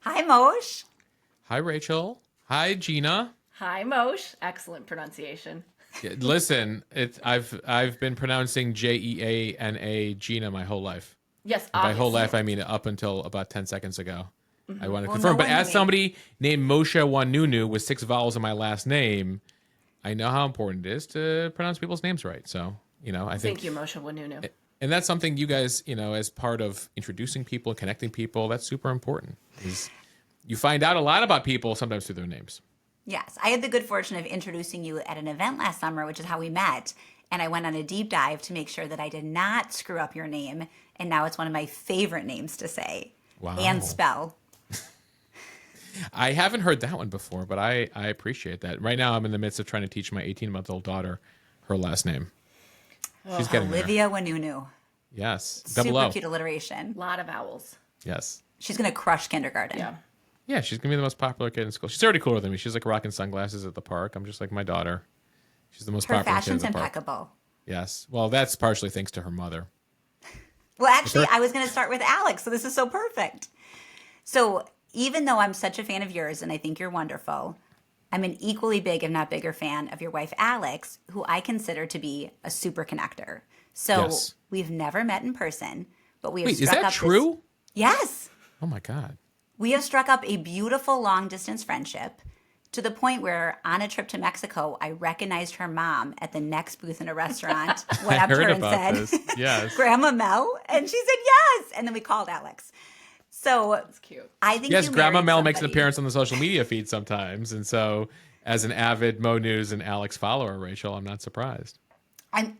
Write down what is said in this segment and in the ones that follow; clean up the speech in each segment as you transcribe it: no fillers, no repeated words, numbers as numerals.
Hi, Mosh. Hi, Rachel. Hi, Jeana. Hi, Mosh. Excellent pronunciation. Yeah, listen, I've been pronouncing Jeana Jeana my whole life. Yes, And by whole obviously. life, I mean up until about 10 seconds ago. I want to Well, confirm. no But one as knew. somebody named Moshe Oinounou with 6 vowels in my last name, I know how important it is to pronounce people's names right. So, I think, Thank you, Moshe Oinounou. and that's something you guys, as part of introducing people, connecting people, that's super important. Is you find out a lot about people sometimes through their names. Yes, I had the good fortune of introducing you at an event last summer, which is how we met. And I went on a deep dive to make sure that I did not screw up your name. And now it's one of my favorite names to say Wow. and spell. I haven't heard that one before, but I appreciate that. Right now, I'm in the midst of trying to teach my 18-month-old daughter her last name. She's getting there. Olivia Oinounou. Yes. Super Double O. cute alliteration. A lot of vowels. Yes. She's going to crush kindergarten. Yeah. Yeah, she's going to be the most popular kid in school. She's already cooler than me. She's like rocking sunglasses at the park. I'm just like my daughter. She's the most Her popular kid fashion's at the park. impeccable. Yes. Well, that's partially thanks to her mother. Well, actually, I was going to start with Alex, so this is so perfect. So, even though I'm such a fan of yours and I think you're wonderful, I'm an equally big, if not bigger, fan of your wife, Alex, who I consider to be a super connector. So, Yes. we've never met in person, but we have Wait, is struck that up true? Yes. Oh, my God. We have struck up a beautiful long distance friendship to the point where on a trip to Mexico, I recognized her mom at the next booth in a restaurant, went I up to heard her and about said, this. Yes. Grandma Mel? And she said, yes. And then we called Alex. So That's cute. I think Yes, you Grandma married Mel makes an somebody- appearance on the social media feed sometimes. And so, as an avid Mo News and Alex follower, Rachel, I'm not surprised.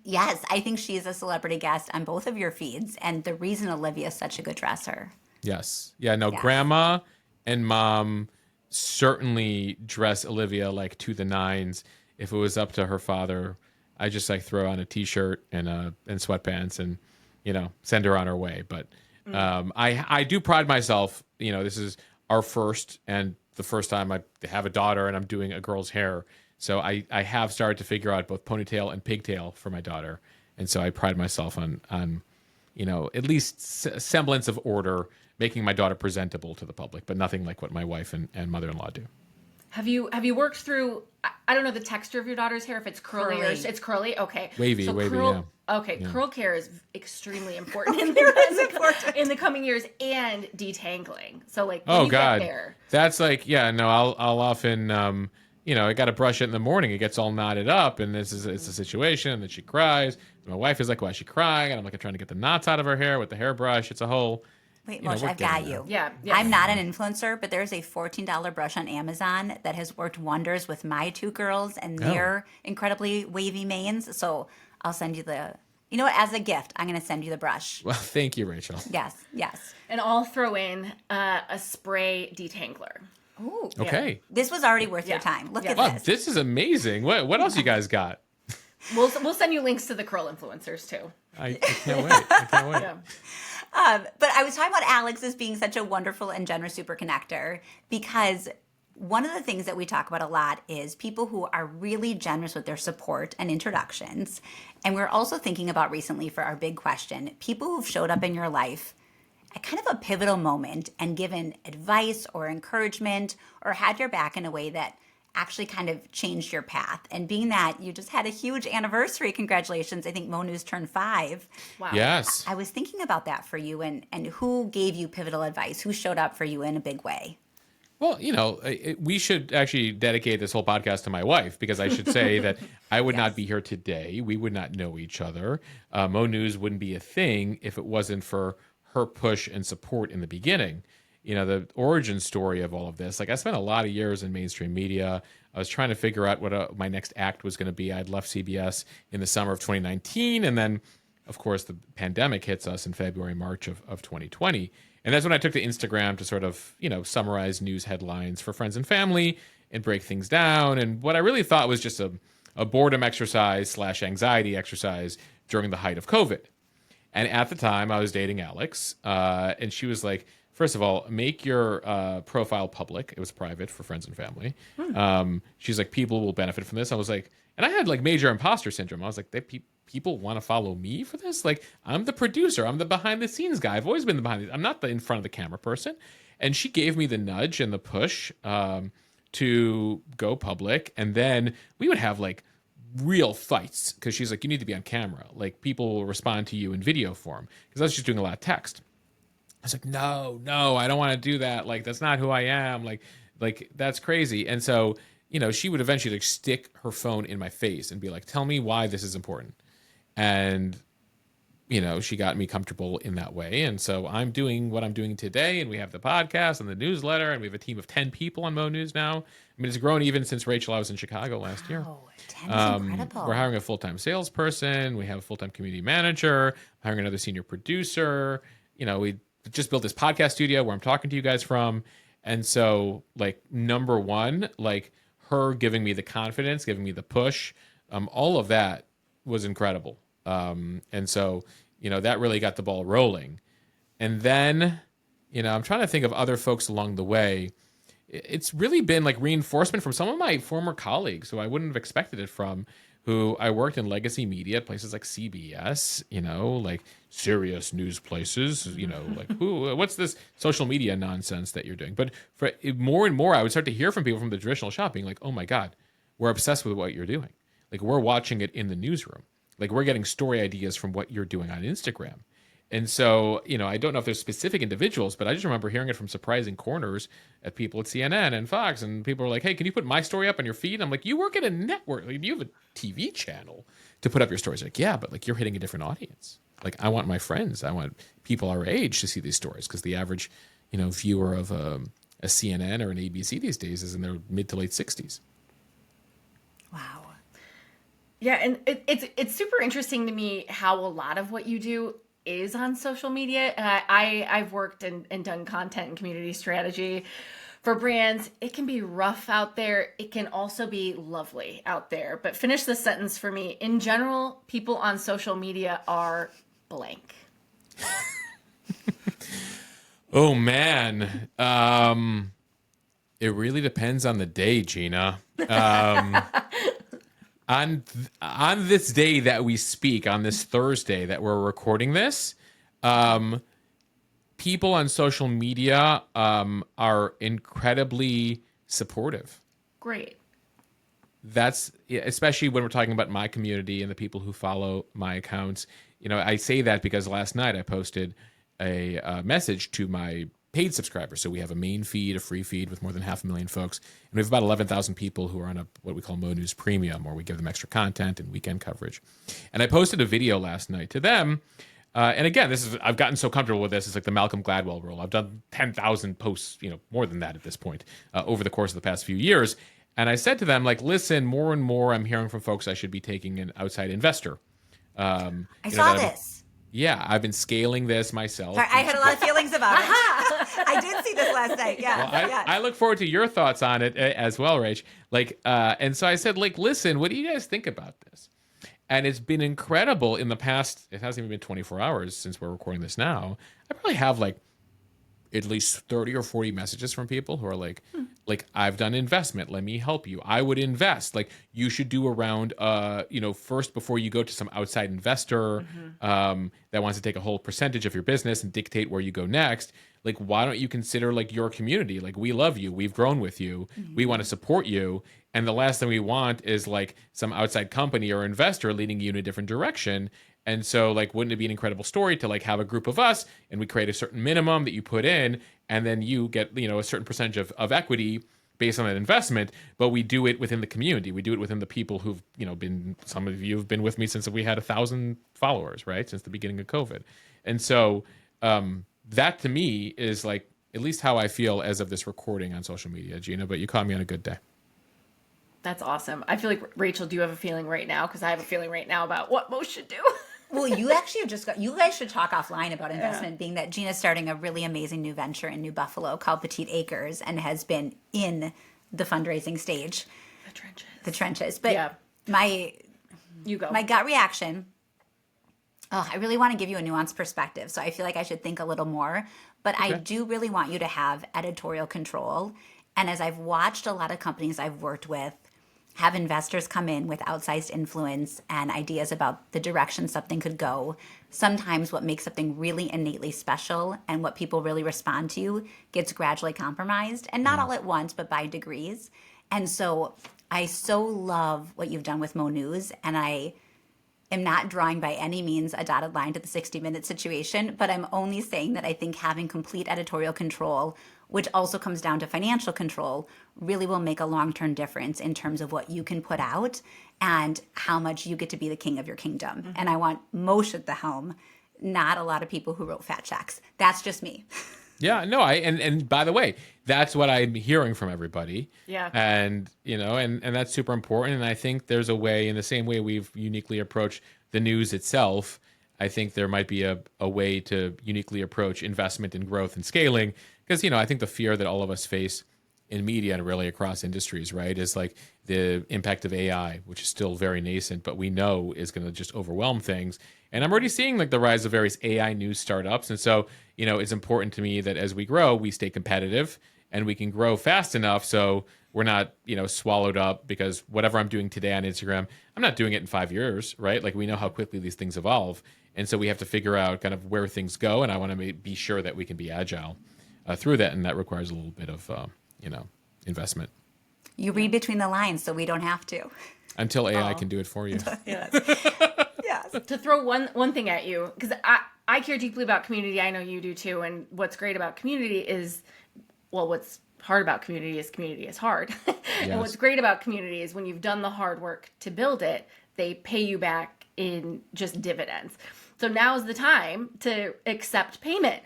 Yes, I think she is a celebrity guest on both of your feeds. And the reason Olivia is such a good dresser. Yes. Yeah, no, Yes. Grandma and Mom certainly dress Olivia like to the nines. If it was up to her father, I just like throw on a t-shirt and sweatpants and send her on her way. But I do pride myself. This is our first and the first time I have a daughter and I'm doing a girl's hair. So I have started to figure out both ponytail and pigtail for my daughter, and so I pride myself on at least semblance of order, making my daughter presentable to the public, but nothing like what my wife and mother-in-law do. Have you worked through? I don't know the texture of your daughter's hair. If it's curly or Curly. it's curly. Okay, Wavy, curl, yeah. Okay, Yeah. curl care is extremely important in the coming years, and detangling. So like, when Oh you God, get there, that's like I'll often I got to brush it in the morning. It gets all knotted up, and it's a situation. And then she cries. My wife is like, "Why is she crying?" And I'm like, trying to get the knots out of her hair with the hairbrush. It's a whole. Wait, You know, Moshe, we're I've got getting you. Yeah, yes. I'm not an influencer, but there's a $14 brush on Amazon that has worked wonders with my two girls and their incredibly wavy manes. So I'll send you as a gift, I'm going to send you the brush. Well, thank you, Rachel. Yes, yes. and I'll throw in a spray detangler. Ooh. Okay. This was already worth your Yeah. time. Look Yeah. at Wow, this. this is amazing. What else you guys got? We'll send you links to the curl influencers too. I can't wait. I can't wait. Yeah. But I was talking about Alex as being such a wonderful and generous super connector because one of the things that we talk about a lot is people who are really generous with their support and introductions. And we're also thinking about recently for our big question, people who've showed up in your life at kind of a pivotal moment and given advice or encouragement or had your back in a way that actually kind of changed your path. And being that you just had a huge anniversary, congratulations. I think Mo News turned 5. Wow. Yes. I was thinking about that for you and who gave you pivotal advice, who showed up for you in a big way. Well, we should actually dedicate this whole podcast to my wife because I should say that I would not be here today. We would not know each other. Mo News wouldn't be a thing if it wasn't for her push and support in the beginning. The origin story of all of this. Like I spent a lot of years in mainstream media. I was trying to figure out what my next act was going to be. I'd left CBS in the summer of 2019. And then, of course, the pandemic hits us in February, March of 2020. And that's when I took to Instagram to sort of, summarize news headlines for friends and family and break things down. And what I really thought was just a boredom exercise / anxiety exercise during the height of COVID. And at the time, I was dating Alex, and she was like, first of all, make your profile public. It was private for friends and family. She's like, people will benefit from this. I was like, and I had like major imposter syndrome. I was like, people want to follow me for this? Like, I'm the producer. I'm the behind the scenes guy. I've always been the behind the I'm not the in front of the camera person. And she gave me the nudge and the push to go public. And then we would have like real fights because she's like, you need to be on camera. Like people will respond to you in video form because I was just doing a lot of text. I was like, no, I don't want to do that. Like, that's not who I am. Like that's crazy. And so, she would eventually like stick her phone in my face and be like, tell me why this is important. And, she got me comfortable in that way. And so I'm doing what I'm doing today. And we have the podcast and the newsletter, and we have a team of 10 people on Mo News now. I mean, it's grown even since Rachel, I was in Chicago last year. Oh, 10 is incredible. We're hiring a full-time salesperson. We have a full-time community manager, hiring another senior producer. We just built this podcast studio where I'm talking to you guys from. And so, like, number one, like her giving me the confidence, giving me the push, all of that was incredible. And so, that really got the ball rolling. And then, I'm trying to think of other folks along the way. It's really been like reinforcement from some of my former colleagues who I wouldn't have expected it from, who I worked in legacy media, places like CBS, like serious news places, like what's this social media nonsense that you're doing? But for more and more, I would start to hear from people from the traditional shop being like, oh my God, we're obsessed with what you're doing. Like we're watching it in the newsroom. Like we're getting story ideas from what you're doing on Instagram. And so, I don't know if there's specific individuals, but I just remember hearing it from surprising corners at people at CNN and Fox. And people were like, hey, can you put my story up on your feed? I'm like, you work at a network. Like, you have a TV channel to put up your stories. Like, yeah, but like you're hitting a different audience. Like I want my friends. I want people our age to see these stories because the average, viewer of a CNN or an ABC these days is in their mid to late 60s. Wow. Yeah, and it's super interesting to me how a lot of what you do is on social media. I've worked and done content and community strategy for brands. It can be rough out there. It can also be lovely out there. But finish the sentence for me. In general, people on social media are blank. Oh, man. It really depends on the day, Jeana. On this day that we speak, on this Thursday that we're recording this, people on social media are incredibly supportive. Great. That's especially when we're talking about my community and the people who follow my accounts. I say that because last night I posted a message to my paid subscribers. So we have a main feed, a free feed with more than 500,000 folks. And we have about 11,000 people who are on what we call Mo News Premium, where we give them extra content and weekend coverage. And I posted a video last night to them. And again, I've gotten so comfortable with this. It's like the Malcolm Gladwell rule. I've done 10,000 posts, more than that at this point, over the course of the past few years. And I said to them, like, listen, more and more I'm hearing from folks I should be taking an outside investor. I saw this. Yeah, I've been scaling this myself. Sorry, I had a lot of feelings about it. I did see this last night. Yeah. Well, I look forward to your thoughts on it as well, Rach. Like, and so I said, like, listen, what do you guys think about this? And it's been incredible in the past. It hasn't even been 24 hours since we're recording this now. I probably have like at least 30 or 40 messages from people who are like, I've done investment. Let me help you. I would invest. Like, you should do a round, first before you go to some outside investor that wants to take a whole percentage of your business and dictate where you go next. Like, why don't you consider like your community? Like, we love you. We've grown with you. We want to support you. And the last thing we want is like some outside company or investor leading you in a different direction. And so, like, wouldn't it be an incredible story to like have a group of us and we create a certain minimum that you put in, and then you get, a certain percentage of equity based on that investment, but we do it within the community. We do it within the people who've, been, some of you have been with me since we had 1,000 followers, right? Since the beginning of COVID. And so that to me is like, at least how I feel as of this recording on social media, Jeana, but you caught me on a good day. That's awesome. I feel like, Rachel, do you have a feeling right now? Because I have a feeling right now about what Mosh should do. Well, you actually have you guys should talk offline about investment, being that Jeana's starting a really amazing new venture in New Buffalo called Petite Acres and has been in the fundraising stage. The trenches. But yeah. My gut reaction, I really want to give you a nuanced perspective. So I feel like I should think a little more. But okay. I do really want you to have editorial control. And as I've watched a lot of companies I've worked with have investors come in with outsized influence and ideas about the direction something could go. Sometimes what makes something really innately special and what people really respond to gets gradually compromised, and not all at once, but by degrees. And so I so love what you've done with Mo News, and I am not drawing by any means a dotted line to the 60-minute situation, but I'm only saying that I think having complete editorial control, which also comes down to financial control, really will make a long-term difference in terms of what you can put out and how much you get to be the king of your kingdom. And I want Mosh at the helm, not a lot of people who wrote fat checks. That's just me. Yeah, no, and by the way, that's what I'm hearing from everybody. Yeah. And, and that's super important. And I think there's a way, in the same way we've uniquely approached the news itself, I think there might be a way to uniquely approach investment and growth and scaling. Because, I think the fear that all of us face in media and really across industries, right, is like the impact of AI, which is still very nascent, but we know is going to just overwhelm things. And I'm already seeing like the rise of various AI news startups. And so, it's important to me that as we grow, we stay competitive and we can grow fast enough so we're not, swallowed up, because whatever I'm doing today on Instagram, I'm not doing it in 5 years, right? Like we know how quickly these things evolve. And so we have to figure out kind of where things go. And I want to be sure that we can be agile through that. And that requires a little bit of, investment. You read between the lines so we don't have to. Until AI can do it for you. Yes. To throw one thing at you, because I care deeply about community. I know you do too. And what's great about community is, what's hard about community is hard. And what's great about community is when you've done the hard work to build it, they pay you back in just dividends. So now is the time to accept payment.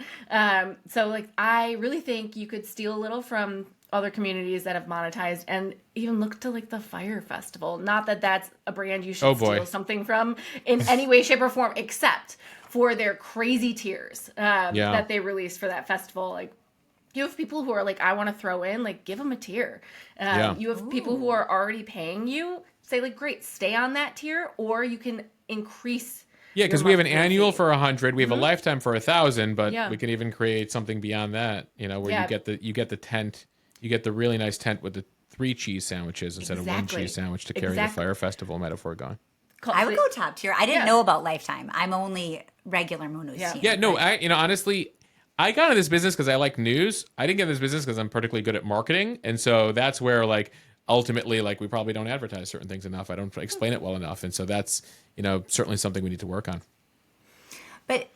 So like, I really think you could steal a little from other communities that have monetized, and even look to like the Fire Festival. Not that that's a brand you should steal something from in any way, shape, or form, except for their crazy tiers that they release for that festival. Like, you have people who are like, I want to throw in, like, give them a tier. You have people who are already paying you, say like, great, stay on that tier, or you can increase. Yeah, because we have an annual for 100, we have a lifetime for 1,000, but we can even create something beyond that. Where you get the tent. You get the really nice tent with the 3 cheese sandwiches instead of 1 cheese sandwich to carry the Fire Festival metaphor going. I would go top tier. I didn't know about lifetime. I'm only regular Mo News team. Yeah, no, honestly, I got into this business because I like news. I didn't get in this business because I'm particularly good at marketing. And so that's where, like, ultimately, like, we probably don't advertise certain things enough. I don't explain it well enough. And so that's, certainly something we need to work on. But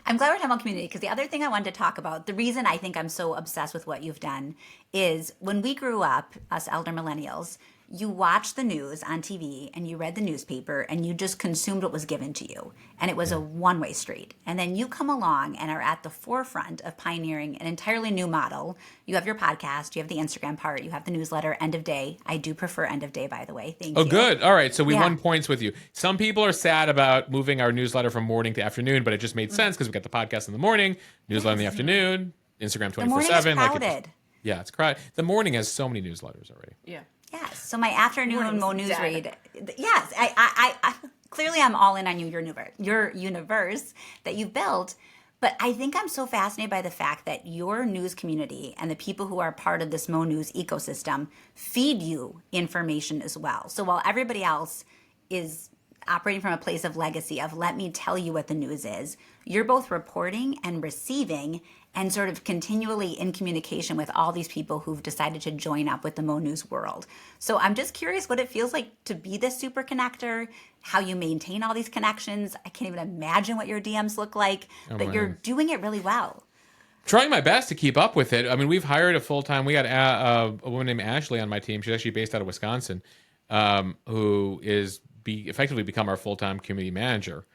I'm glad we're talking about community, because the other thing I wanted to talk about, the reason I think I'm so obsessed with what you've done, is when we grew up, us elder millennials, you watched the news on TV and you read the newspaper and you just consumed what was given to you. And it was a one-way street. And then you come along and are at the forefront of pioneering an entirely new model. You have your podcast, you have the Instagram part, you have the newsletter, end of day. I do prefer end of day, by the way. Thank you. Oh, good. All right. So we won points with you. Some people are sad about moving our newsletter from morning to afternoon, but it just made sense because we got the podcast in the morning, newsletter in the afternoon, Instagram 24/7. The morning is crowded. It's crowded. The morning has so many newsletters already. Yeah. Yes. So my afternoon Mo News read. Yes. I clearly I'm all in on your universe that you've built. But I think I'm so fascinated by the fact that your news community and the people who are part of this Mo News ecosystem feed you information as well. So while everybody else is operating from a place of legacy of let me tell you what the news is, you're both reporting and receiving and sort of continually in communication with all these people who've decided to join up with the Mo News world. So I'm just curious what it feels like to be this super connector, how you maintain all these connections. I can't even imagine what your DMs look like, but you're doing it really well. Trying my best to keep up with it. I mean, we've hired a full-time, we got a woman named Ashley on my team. She's actually based out of Wisconsin, who is effectively become our full-time community manager.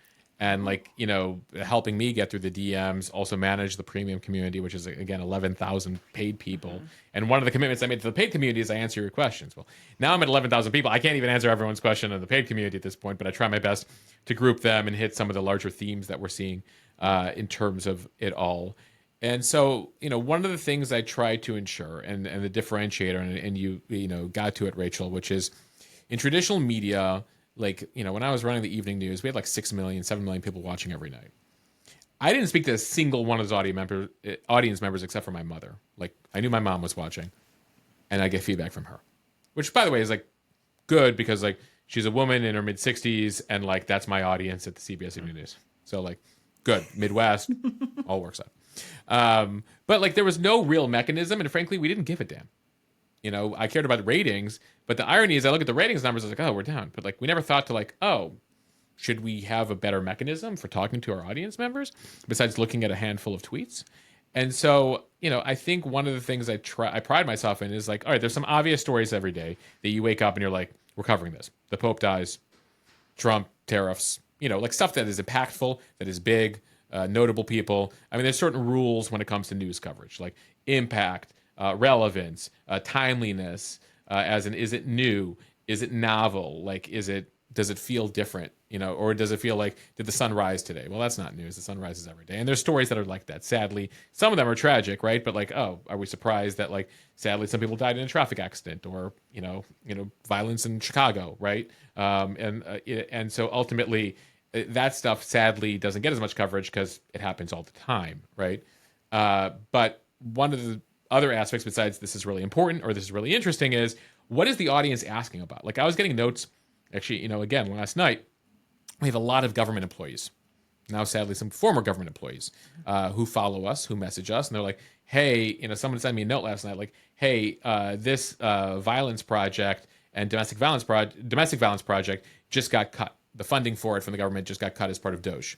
And helping me get through the DMs, also manage the premium community, which is again 11,000 paid people. Mm-hmm. And one of the commitments I made to the paid community is I answer your questions. Well, now I'm at 11,000 people. I can't even answer everyone's question in the paid community at this point, but I try my best to group them and hit some of the larger themes that we're seeing in terms of it all. And so, one of the things I try to ensure, and the differentiator, and you got to it, Rachel, which is in traditional media. When I was running the evening news, we had 6 million, 7 million people watching every night. I didn't speak to a single one of those audience members except for my mother. I knew my mom was watching, and I get feedback from her, which, by the way, is good because like she's a woman in her mid 60s and like that's my audience at the CBS Evening News. So like good Midwest, all works out. But like there was no real mechanism, and frankly, we didn't give a damn. You know, I cared about the ratings, but the irony is I look at the ratings numbers, I was like, oh, we're down. But like we never thought to like, oh, should we have a better mechanism for talking to our audience members besides looking at a handful of tweets? And so, you know, I think one of the things I pride myself in is like, all right, there's some obvious stories every day that you wake up and you're like, we're covering this. The Pope dies, Trump, tariffs, you know, like stuff that is impactful, that is big, notable people. I mean, there's certain rules when it comes to news coverage, like impact, relevance, timeliness, as in, is it new? Is it novel? Like, does it feel different? You know, or does it feel like, did the sun rise today? Well, that's not news. The sun rises every day. And there's stories that are like that. Sadly, some of them are tragic, right? But like, oh, are we surprised that like, sadly, some people died in a traffic accident or, you know, violence in Chicago, right? And so ultimately that stuff sadly doesn't get as much coverage because it happens all the time, right? But one of the other aspects besides this is really important or this is really interesting is what is the audience asking about? Like I was getting notes, actually, you know, again, last night, we have a lot of government employees. Now, sadly, some former government employees who follow us, who message us, and they're like, hey, you know, someone sent me a note last night, like, hey, this violence project and domestic violence project just got cut. The funding for it from the government just got cut as part of Doge.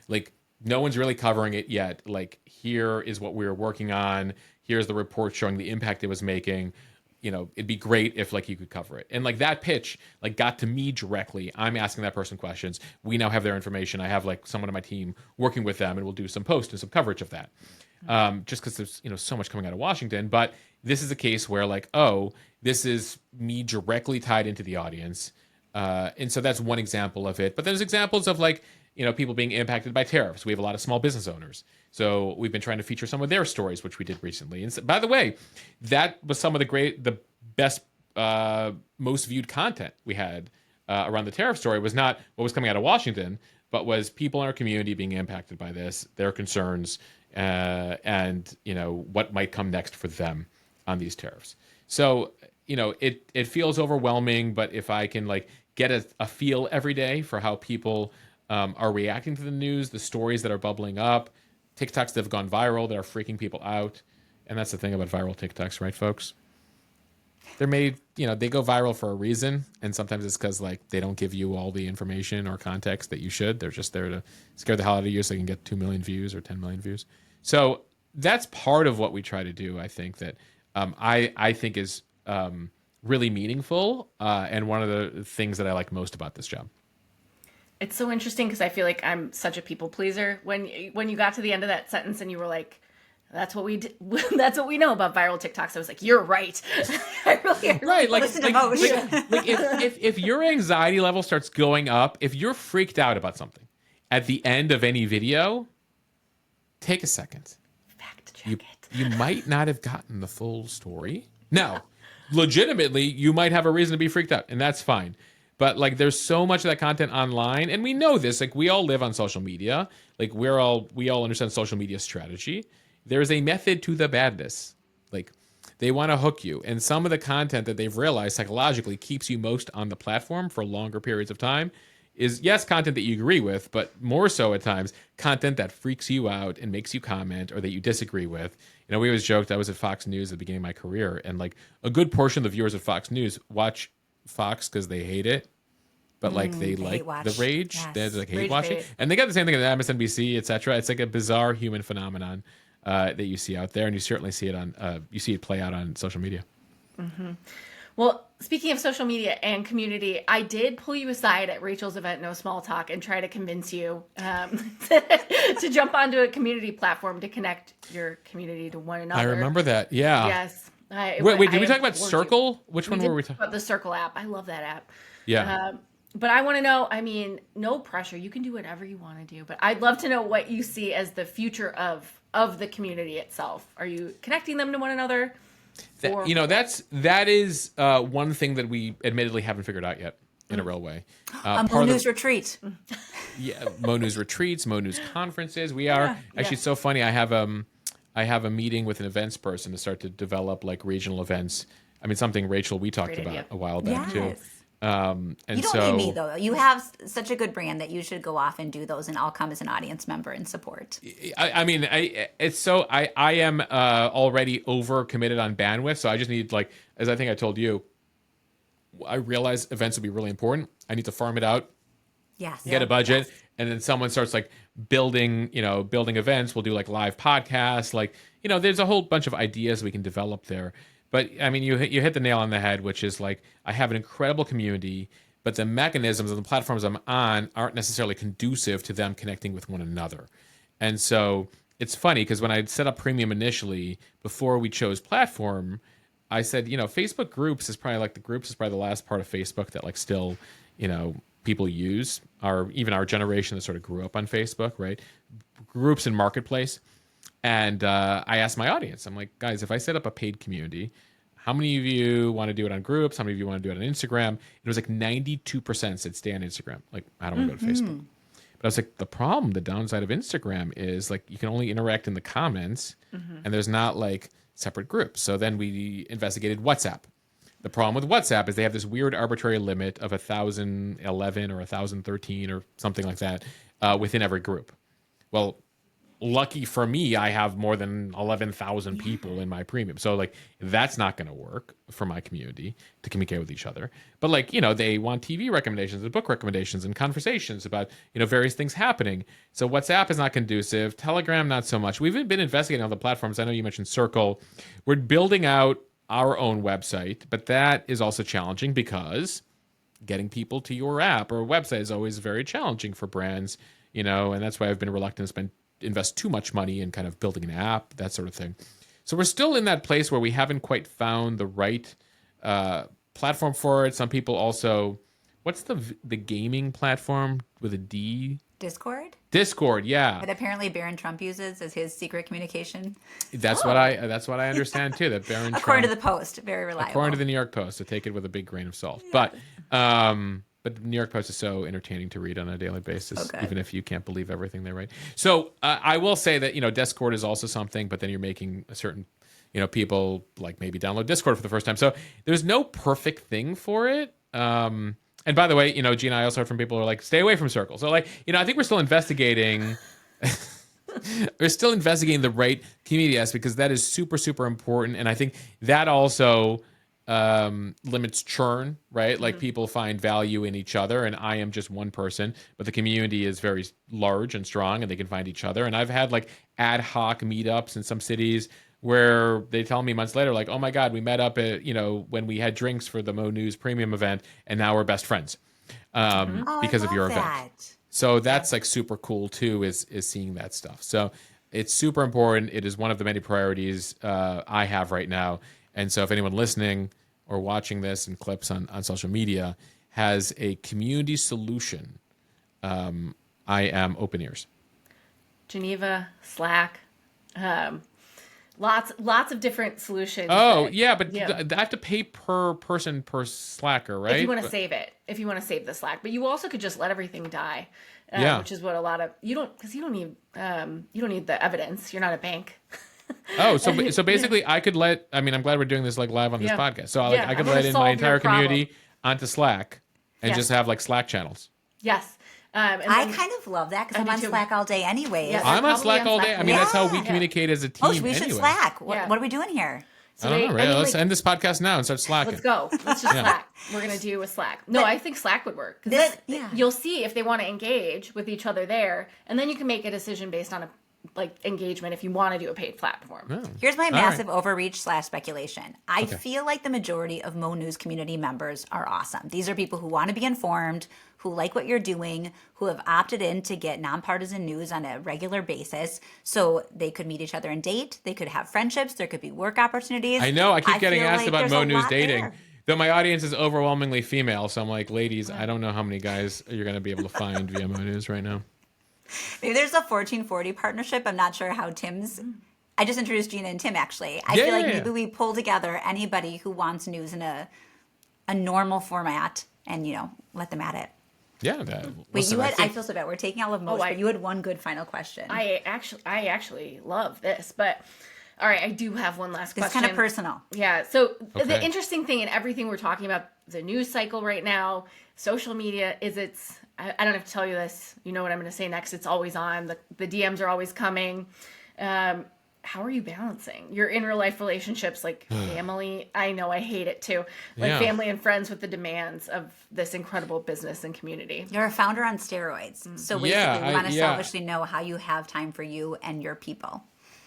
Like, no one's really covering it yet. Like, here is what we were working on. Here's the report showing the impact it was making. You know, it'd be great if like you could cover it. And like that pitch like got to me directly. I'm asking that person questions. We now have their information. I have like someone on my team working with them and we'll do some post and some coverage of that. Just because there's, you know, so much coming out of Washington. But this is a case where like, oh, this is me directly tied into the audience. And so that's one example of it. But there's examples of like, you know, people being impacted by tariffs. We have a lot of small business owners. So we've been trying to feature some of their stories, which we did recently. And so, by the way, that was some of the best, most viewed content we had around the tariff story was not what was coming out of Washington, but was people in our community being impacted by this, their concerns, and, you know, what might come next for them on these tariffs. So, you know, it feels overwhelming, but if I can like get a feel every day for how people are reacting to the news, the stories that are bubbling up, TikToks that have gone viral that are freaking people out. And that's the thing about viral TikToks, right, folks? They're made, you know, they go viral for a reason. And sometimes it's because, like, they don't give you all the information or context that you should. They're just there to scare the hell out of you so they can get 2 million views or 10 million views. So that's part of what we try to do, I think, that I think is really meaningful and one of the things that I like most about this job. It's so interesting because I feel like I'm such a people pleaser. When you got to the end of that sentence and you were like, "That's what we do. That's what we know about viral TikToks," I was like, "You're right." I really right. Like, listen to Mosh. like if your anxiety level starts going up, if you're freaked out about something at the end of any video, take a second. Fact check it. You might not have gotten the full story. Now, legitimately, you might have a reason to be freaked out, and that's fine. But like, there's so much of that content online, and we know this. Like, we all live on social media. Like, we all understand social media strategy. There's a method to the madness. Like, they want to hook you, and some of the content that they've realized psychologically keeps you most on the platform for longer periods of time is, yes, content that you agree with, but more so at times content that freaks you out and makes you comment or that you disagree with. You know, we always joked I was at Fox News at the beginning of my career, and like a good portion of the viewers of Fox News watch Fox because they hate it, but like they like the rage. Yes. They're like hate Rage watching, bait. and they got the same thing at MSNBC, etc. It's like a bizarre human phenomenon that you see out there, and you certainly see it on you see it play out on social media. Mm-hmm. Well, speaking of social media and community, I did pull you aside at Rachel's event, No Small Talk, and try to convince you to jump onto a community platform to connect your community to one another. I remember that. Yeah. Yes. Wait, did we talk about Circle? Which one were we talking about? The Circle app. I love that app. Yeah. But I want to know, I mean, no pressure. You can do whatever you want to do. But I'd love to know what you see as the future of the community itself. Are you connecting them to one another? That is one thing that we admittedly haven't figured out yet in a real way. Oinounou retreat. Yeah, Monews retreats, Monews conferences. We are actually, it's so funny. I have a meeting with an events person to start to develop like regional events. I mean, something Rachel we talked about a while back too. And You don't so need me though. You have such a good brand that you should go off and do those, and I'll come as an audience member and support. I mean, I am already over committed on bandwidth, so I just need, like, as I think I told you, I realize events would be really important. I need to farm it out, Yes. get a budget, Yes. and then someone starts like building events. We'll do like live podcasts, like, there's a whole bunch of ideas we can develop there. But I mean, you hit the nail on the head, which is like, I have an incredible community, but the mechanisms and the platforms I'm on aren't necessarily conducive to them connecting with one another. And so it's funny because when I set up Premium initially, before we chose platform, I said, Facebook groups is probably the last part of Facebook that like still, people use, even our generation that sort of grew up on Facebook, right? Groups and marketplace. And I asked my audience, I'm like, guys, if I set up a paid community, how many of you want to do it on groups? How many of you want to do it on Instagram? It was like 92% said stay on Instagram. Like, I don't want to go to Facebook. But I was like, the downside of Instagram is like you can only interact in the comments and there's not like separate groups. So then we investigated WhatsApp. The problem with WhatsApp is they have this weird arbitrary limit of 1,011 or 1,013 or something like that within every group. Well, lucky for me, I have more than 11,000 people in my premium. So like that's not going to work for my community to communicate with each other. But like, they want TV recommendations and book recommendations and conversations about, various things happening. So WhatsApp is not conducive. Telegram, not so much. We've been investigating other platforms. I know you mentioned Circle. We're building out our own website, but that is also challenging because getting people to your app or website is always very challenging for brands, and that's why I've been reluctant to invest too much money in kind of building an app, that sort of thing. So we're still in that place where we haven't quite found the right platform for it. Some people also, what's the gaming platform with a D? Discord, yeah. That apparently Barron Trump uses as his secret communication. That's what I understand too. That Barron Trump, according to the Post, very reliable. According to the New York Post, so take it with a big grain of salt. Yeah. But the New York Post is so entertaining to read on a daily basis, even if you can't believe everything they write. So I will say that Discord is also something, but then you're making a certain people like maybe download Discord for the first time. So there's no perfect thing for it. And by the way, Jeana, I also heard from people who are like, stay away from Circle. So like, I think we're still investigating. We're still investigating the right community aspect because that is super, super important. And I think that also limits churn, right? Like people find value in each other, and I am just one person, but the community is very large and strong, and they can find each other. And I've had like ad hoc meetups in some cities where they tell me months later, like, oh my God, we met up at, when we had drinks for the Mo News premium event, and now we're best friends because of your event. So that's like super cool too, is seeing that stuff. So it's super important. It is one of the many priorities I have right now. And so if anyone listening or watching this in clips on social media has a community solution, I am open ears. Geneva, Slack, lots of different solutions. Oh, yeah, but I have to pay per person per Slacker, right? If you want to save it, if you want to save the Slack, but you also could just let everything die, which is what a lot of you don't need the evidence. You're not a bank. Oh, so basically, I could I'm glad we're doing this like live on this podcast. So I could let in my entire community onto Slack and just have like Slack channels. Yes. I kind of love that because I'm on Slack all day anyway. Yes, I'm on Slack all day. I mean, that's how we communicate as a team. Oh, we should Slack. What are we doing here? I don't know, right? Let's end this podcast now and start slacking. Let's go. Let's just Slack. We're going to do with Slack. No, I think Slack would work. Because you'll see if they want to engage with each other there, and then you can make a decision based on engagement if you want to do a paid platform. Oh. Here's my massive overreach / speculation. I feel like the majority of Mo News community members are awesome. These are people who want to be informed, who like what you're doing, who have opted in to get nonpartisan news on a regular basis. So they could meet each other and date. They could have friendships. There could be work opportunities. I know. I keep getting asked about Mo News dating. Though my audience is overwhelmingly female. So I'm like, ladies, I don't know how many guys you're going to be able to find via Mo News right now. Maybe there's a 1440 partnership. I'm not sure how Tim's. I just introduced Jeana and Tim, actually. I feel like maybe we pull together anybody who wants news in a normal format and, let them at it. Yeah. Wait, I feel so bad. We're taking all of Mosh, but you had one good final question. I actually love this, but All right, I do have one last It's question. kind of personal. Yeah. So the Okay. interesting thing in everything we're talking about, the news cycle right now, social media is I don't have to tell you this. You know what I'm going to say next. It's always on. The DMs are always coming. How are you balancing your in real life relationships, like family? I know I hate it too. Like Yeah. family and friends with the demands of this incredible business and community. You're a founder on steroids. So basically, Yeah, we want to yeah. selfishly know how you have time for you and your people.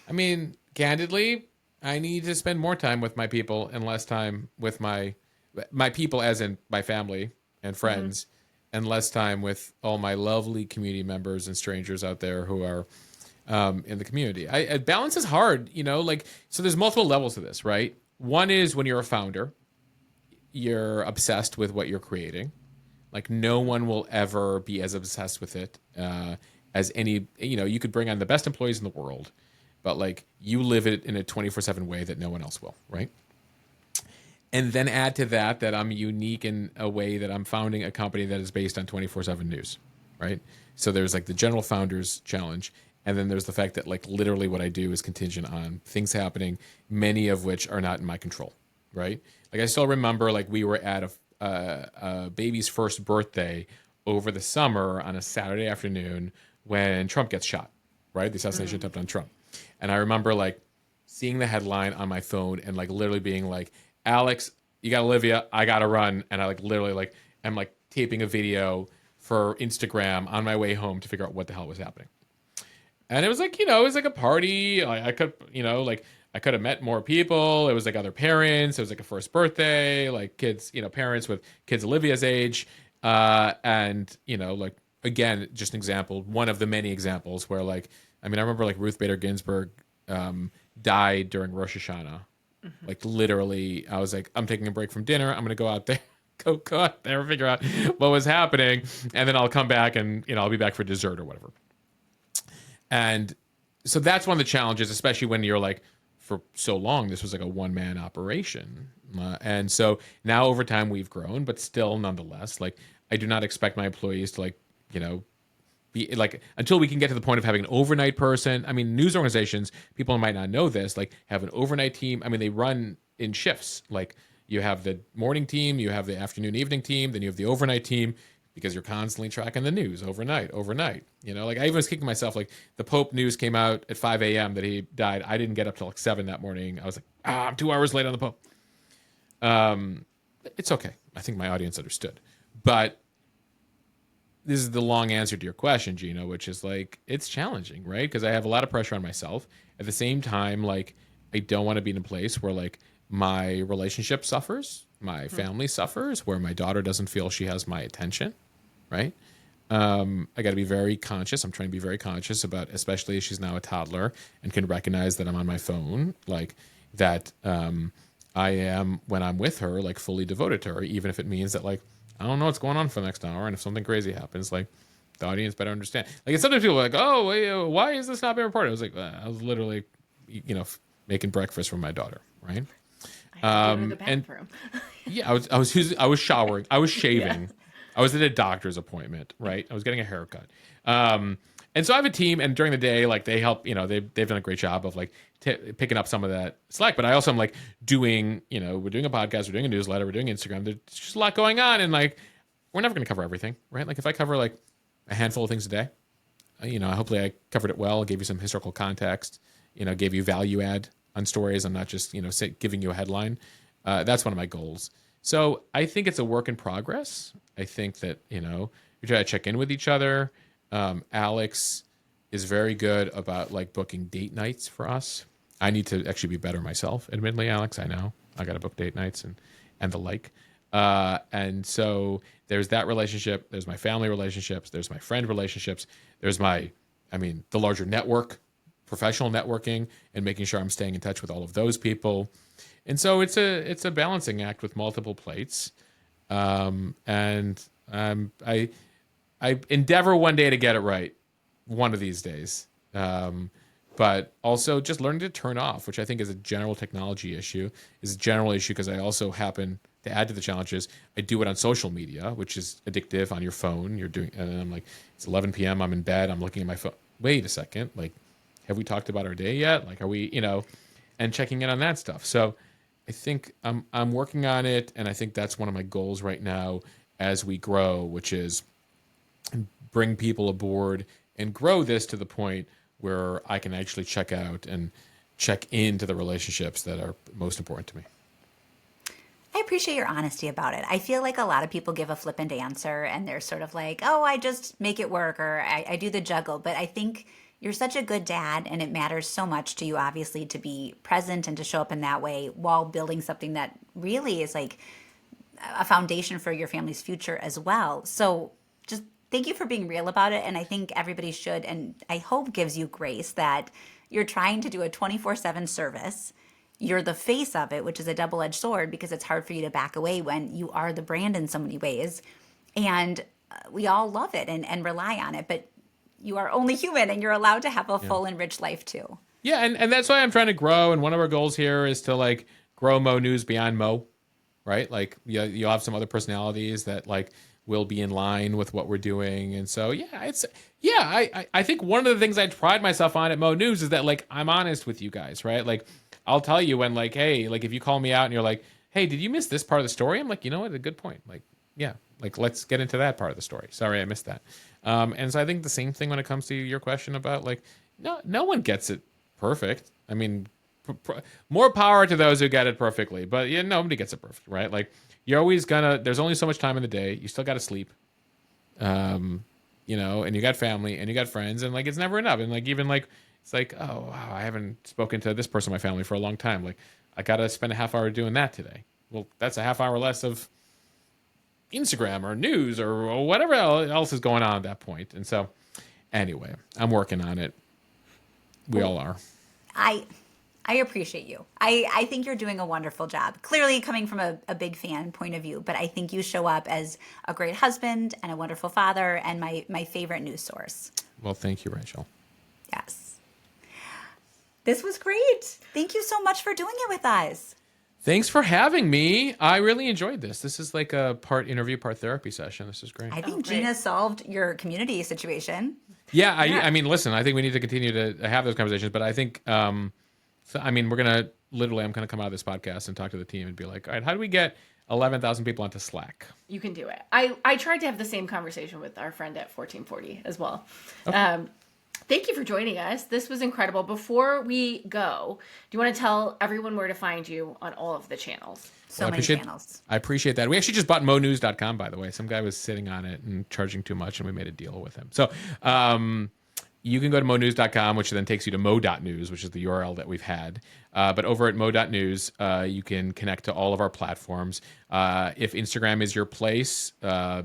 I mean, candidly, I need to spend more time with my people and less time with my people, as in my family and friends, and less time with all my lovely community members and strangers out there who are in the community. Balance is hard, like, so there's multiple levels to this, right? One is when you're a founder, you're obsessed with what you're creating. Like, no one will ever be as obsessed with it as any, you could bring on the best employees in the world, but like, you live it in a 24/7 way that no one else will, right? And then add to that I'm unique in a way that I'm founding a company that is based on 24/7 news, right? So there's like the general founders challenge. And then there's the fact that like literally what I do is contingent on things happening, many of which are not in my control, right? Like, I still remember like we were at a baby's first birthday over the summer on a Saturday afternoon when Trump gets shot, right? The assassination attempt on Trump. And I remember like seeing the headline on my phone and like literally being like, Alex, you got Olivia, I got to run. And I like literally like, I'm like taping a video for Instagram on my way home to figure out what the hell was happening. And it was like, it was like a party. I could, like I could have met more people. It was like other parents. It was like a first birthday, like kids, parents with kids Olivia's age. And, like, again, just an example, one of the many examples where like, I remember like Ruth Bader Ginsburg died during Rosh Hashanah. Like literally, I was like, I'm taking a break from dinner. I'm going to go out there. Go out there, figure out what was happening. And then I'll come back and, I'll be back for dessert or whatever. And so that's one of the challenges, especially when you're like, for so long, this was like a one-man operation. And so now over time we've grown, but still nonetheless, like, I do not expect my employees to like, be like, until we can get to the point of having an overnight person. I mean, news organizations, people might not know this, like have an overnight team. I mean, they run in shifts. Like, you have the morning team, you have the afternoon, evening team, then you have the overnight team, because you're constantly tracking the news overnight. Like, I even was kicking myself, like the Pope news came out at 5 a.m. that he died. I didn't get up till like 7 that morning. I was like, I'm 2 hours late on the Pope. It's okay. I think my audience understood. But this is the long answer to your question, Jeana, which is like, it's challenging, right? Because I have a lot of pressure on myself. At the same time, like, I don't want to be in a place where like my relationship suffers, my family suffers, where my daughter doesn't feel she has my attention, right? I got to be very conscious. I'm trying to be very conscious about, especially as she's now a toddler and can recognize that I'm on my phone, like that I am, when I'm with her, like fully devoted to her, even if it means that like, I don't know what's going on for the next hour. And if something crazy happens, like, the audience better understand. Like, sometimes people are like, oh, wait, why is this not being reported? I was like, I was literally, making breakfast for my daughter, right? I have to go to the bathroom. Yeah, I was showering. I was shaving. Yeah. I was at a doctor's appointment, right? I was getting a haircut. And so I have a team, and during the day, like, they help, they've done a great job of like picking up some of that slack. But I also am like doing, we're doing a podcast, we're doing a newsletter, we're doing Instagram. There's just a lot going on, and like, we're never going to cover everything, right? Like, if I cover like a handful of things a day, hopefully I covered it well, gave you some historical context, gave you value add on stories. I'm not just, giving you a headline. That's one of my goals. So I think it's a work in progress. I think that, we try to check in with each other. Alex is very good about like booking date nights for us. I need to actually be better myself, admittedly, Alex. I know I got to book date nights and the like. And so there's that relationship. There's my family relationships. There's my friend relationships. There's the larger network, professional networking, and making sure I'm staying in touch with all of those people. And so it's a balancing act with multiple plates. I endeavor one day to get it right, one of these days. But also just learning to turn off, which I think is a general technology issue, is a general issue because I also happen to add to the challenges. I do it on social media, which is addictive on your phone. And I'm like, it's 11 p.m. I'm in bed. I'm looking at my phone. Wait a second. Like, have we talked about our day yet? Like, are we, and checking in on that stuff. So I think I'm working on it, and I think that's one of my goals right now as we grow, which is bring people aboard and grow this to the point where I can actually check out and check into the relationships that are most important to me. I appreciate your honesty about it. I feel like a lot of people give a flippant answer and they're sort of like, oh, I just make it work, or I do the juggle. But I think you're such a good dad, and it matters so much to you, obviously, to be present and to show up in that way while building something that really is like a foundation for your family's future as well. So just thank you for being real about it. And I think everybody should, and I hope gives you grace that you're trying to do a 24/7 service. You're the face of it, which is a double-edged sword because it's hard for you to back away when you are the brand in so many ways. And we all love it and rely on it, but you are only human and you're allowed to have a full and rich life too. Yeah, and that's why I'm trying to grow. And one of our goals here is to like grow Mo News beyond Mo, right? Like you'll have some other personalities that like will be in line with what we're doing. And so, I think one of the things I pride myself on at Mo News is that like I'm honest with you guys, right? Like I'll tell you when like, hey, like if you call me out and you're like, hey, did you miss this part of the story? I'm like, you know what, a good point. Like, yeah, like let's get into that part of the story. Sorry, I missed that. And so I think the same thing when it comes to your question about like, no one gets it perfect. I mean, more power to those who get it perfectly, but yeah, nobody gets it perfect, right? Like you're always there's only so much time in the day. You still got to sleep. And you got family and you got friends, and like it's never enough. And like even like it's like, oh wow, I haven't spoken to this person in my family for a long time. Like I gotta spend a half hour doing that today. Well, that's a half hour less of Instagram or news or whatever else is going on at that point. And so anyway, I'm working on it. We all are. I appreciate you. I think you're doing a wonderful job. Clearly coming from a big fan point of view, but I think you show up as a great husband and a wonderful father and my favorite news source. Well, thank you, Rachel. Yes. This was great. Thank you so much for doing it with us. Thanks for having me. I really enjoyed this. This is like a part interview, part therapy session. This is great. I think Jeana solved your community situation. Yeah, I mean, listen, I think we need to continue to have those conversations, but I think, I'm going to come out of this podcast and talk to the team and be like, all right, how do we get 11,000 people onto Slack? You can do it. I tried to have the same conversation with our friend at 1440 as well. Okay. Thank you for joining us. This was incredible. Before we go, do you want to tell everyone where to find you on all of the channels? So many channels. I appreciate that. We actually just bought monews.com, by the way. Some guy was sitting on it and charging too much, and we made a deal with him. So you can go to monews.com, which then takes you to mo.news, which is the URL that we've had. But over at mo.news, you can connect to all of our platforms. If Instagram is your place,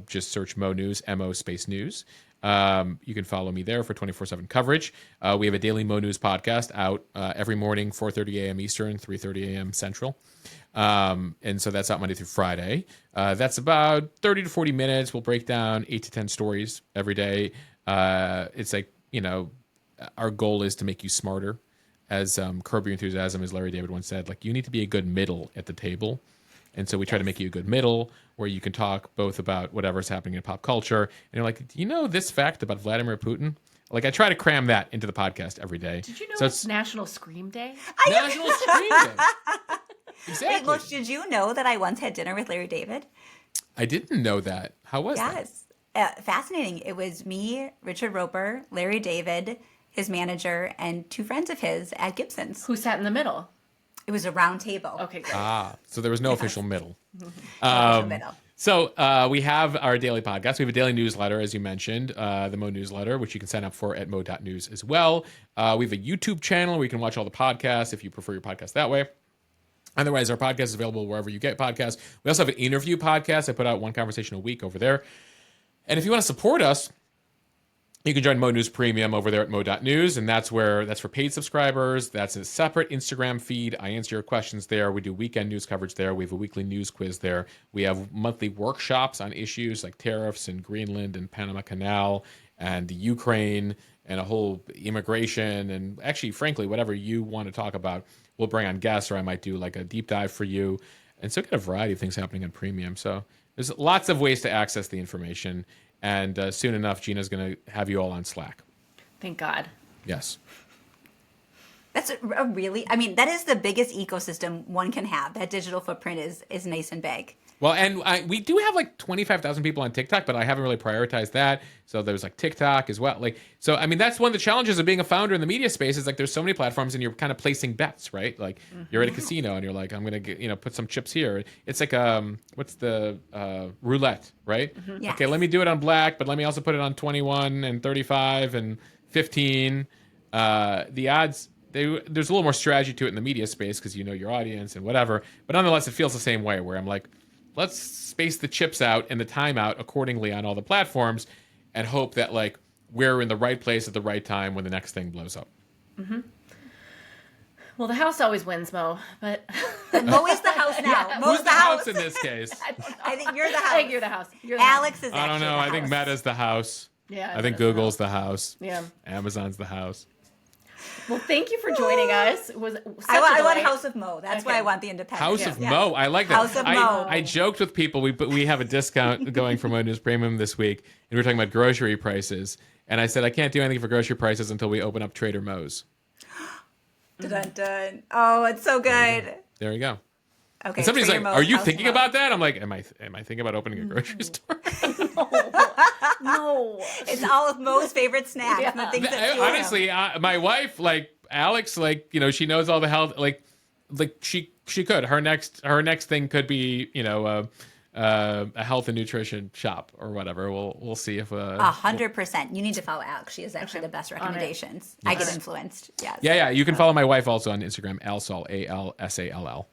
just search Mo News, MO space news. You can follow me there for 24/7 coverage. We have a daily Mo News podcast out every morning, 4:30 a.m. Eastern, 3:30 a.m. Central. And so that's out Monday through Friday. That's about 30 to 40 minutes. We'll break down 8 to 10 stories every day. It's like, our goal is to make you smarter. As Curb Your Enthusiasm, as Larry David once said, like you need to be a good middle at the table. And so we try to make you a good middle where you can talk both about whatever's happening in pop culture. And you're like, do you know this fact about Vladimir Putin? Like I try to cram that into the podcast every day. Did you know it's National Scream Day? National Scream Day. Exactly. Wait, Mosh, did you know that I once had dinner with Larry David? I didn't know that. How was that? Yes. Fascinating. It was me, Richard Roper, Larry David, his manager, and 2 friends of his at Gibson's. Who sat in the middle? It was a round table. Okay, great. So there was no official middle. Middle. So we have our daily podcast. We have a daily newsletter, as you mentioned, the Mo newsletter, which you can sign up for at mo.news as well. We have a YouTube channel where you can watch all the podcasts if you prefer your podcast that way. Otherwise, our podcast is available wherever you get podcasts. We also have an interview podcast. I put out one conversation a week over there. And if you want to support us, you can join Mo News Premium over there at mo.news, and that's for paid subscribers. That's a separate Instagram feed. I answer your questions there. We do weekend news coverage there. We have a weekly news quiz there. We have monthly workshops on issues like tariffs in Greenland and Panama Canal and the Ukraine and a whole immigration and actually, frankly, whatever you want to talk about, we'll bring on guests, or I might do like a deep dive for you. And so get a variety of things happening on Premium. So there's lots of ways to access the information. And soon enough, Jeana's going to have you all on Slack. Thank God. Yes. That's a really, I mean, that is the biggest ecosystem one can have. That digital footprint is nice and big. Well, and we do have like 25,000 people on TikTok, but I haven't really prioritized that. So there's like TikTok as well. Like, so I mean, that's one of the challenges of being a founder in the media space is like there's so many platforms and you're kind of placing bets, right? Like you're at a casino and you're like, I'm gonna get, put some chips here. It's like what's the roulette, right? Yes. Okay, let me do it on black, but let me also put it on 21 and 35 and 15. The odds. There's a little more strategy to it in the media space because you know your audience and whatever. But nonetheless, it feels the same way where I'm like, let's space the chips out and the time out accordingly on all the platforms and hope that like we're in the right place at the right time when the next thing blows up. Mm-hmm. Well, the house always wins, Mo, but Mo is the house now. Yeah. Mo's Who's the house in this case? I think you're the house. I think you're the house. You're the Alex house. is I don't actually know. the I think house. Meta's the house. Yeah. I think Meta's the Google's the house. Yeah. Amazon's the house. Well, thank you for joining us. It was such I a want delight. House of Mo. That's why Okay. I want the independent. House Yeah. of Mo. I like that. House of Mo. I joked with people. We have a discount going for Oinounou Premium this week, and we were talking about grocery prices. And I said I can't do anything for grocery prices until we open up Trader Mo's. Dun, dun. Oh, it's so good. There you go. Okay. And somebody's Trader like, Mo's, "Are you House of thinking Mo. about that?" I'm like, "Am I thinking about opening a grocery store?" No. It's all of Mo's favorite snacks and the Yeah. things that fuel him. Honestly, my wife, like Alex, like she knows all the health, like she could. Her next thing could be a health and nutrition shop or whatever. We'll see if 100%. You need to follow Alex. She has actually the best recommendations. I get influenced. Yes. Yeah. You can follow my wife also on Instagram, Alsall, ALSALL.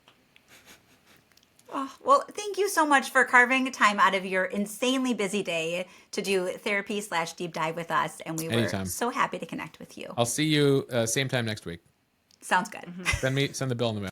Oh, well, thank you so much for carving time out of your insanely busy day to do therapy/deep dive with us. And we were Anytime. so happy to connect with you. I'll see you same time next week. Sounds good. Send the bill in the mail.